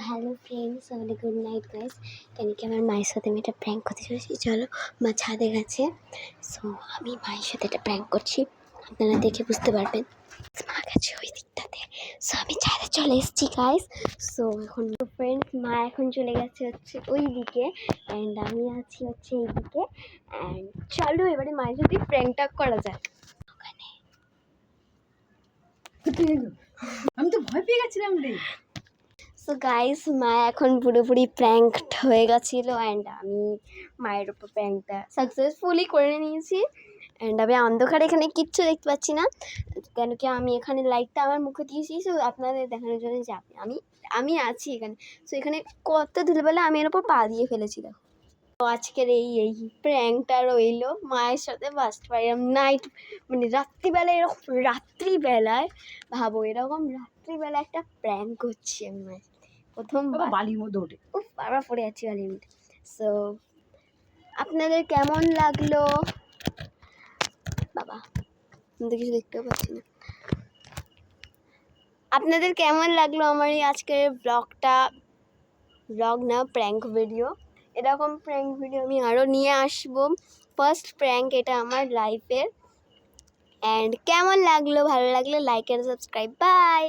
Hello friends, আমাদের good night guys. কেন কি আমার মায়ের সাথে আমি একটা প্র্যাঙ্ক করতে চলেছি। চলো, মা ছাদে গেছে। সো আমি মায়ের সাথে একটা প্র্যাঙ্ক করছি, আপনারা দেখে বুঝতে পারবেন। মা গেছে ওই দিকটাতে, সো আমি ছাদে চলে এসেছি গাইস। সো এখন ফ্রেন্ডস, মা এখন চলে গেছে হচ্ছে ওই দিকে, অ্যান্ড আমি আছি হচ্ছে এই দিকে। অ্যান্ড চলো এবারে মায়ের সাথে প্র্যাঙ্কটা করা যাক। ওখানে আমি তো ভয় পেয়ে গেছিলাম রে। সো গাইস, মা এখন পুরোপুরি প্র্যাঙ্কড হয়ে গেছিলো, অ্যান্ড আমি মায়ের ওপর প্র্যাঙ্কটা সাকসেসফুলি করে নিয়েছি। অ্যান্ড আমি অন্ধকারে এখানে কিচ্ছু দেখতে পাচ্ছি না, কেন কি আমি এখানে লাইটটা আমার মুখে দিয়েছি। সো আপনাদের দেখানোর জন্য যে আমি আছি এখানে। সো এখানে কত ধুলোবেলা আমি এর ওপর পা দিয়ে ফেলেছি। দেখো, তো আজকের এই প্র্যাঙ্কটা রইলো মায়ের সাথে ফার্স্ট টাইম নাইট, মানে রাত্রিবেলায়, এরকম রাত্রিবেলায় ভাবো, এরকম রাত্রিবেলা একটা প্র্যাঙ্ক করছি আমি মায়ের সাথে প্রথম বালির মধ্যে ওঠে। বারবার পড়ে যাচ্ছি বালির মধ্যে। সো আপনাদের কেমন লাগলো? বাবা, আমি তো কিছু দেখতেও পাচ্ছি না। আপনাদের কেমন লাগলো আমার এই আজকের ব্লগ না, প্র্যাঙ্ক ভিডিও? এরকম প্র্যাঙ্ক ভিডিও আমি আরও নিয়ে আসবো। ফার্স্ট প্র্যাঙ্ক এটা আমার লাইফের। অ্যান্ড কেমন লাগলো? ভালো লাগলে লাইক অ্যান্ড সাবস্ক্রাইব। বাই।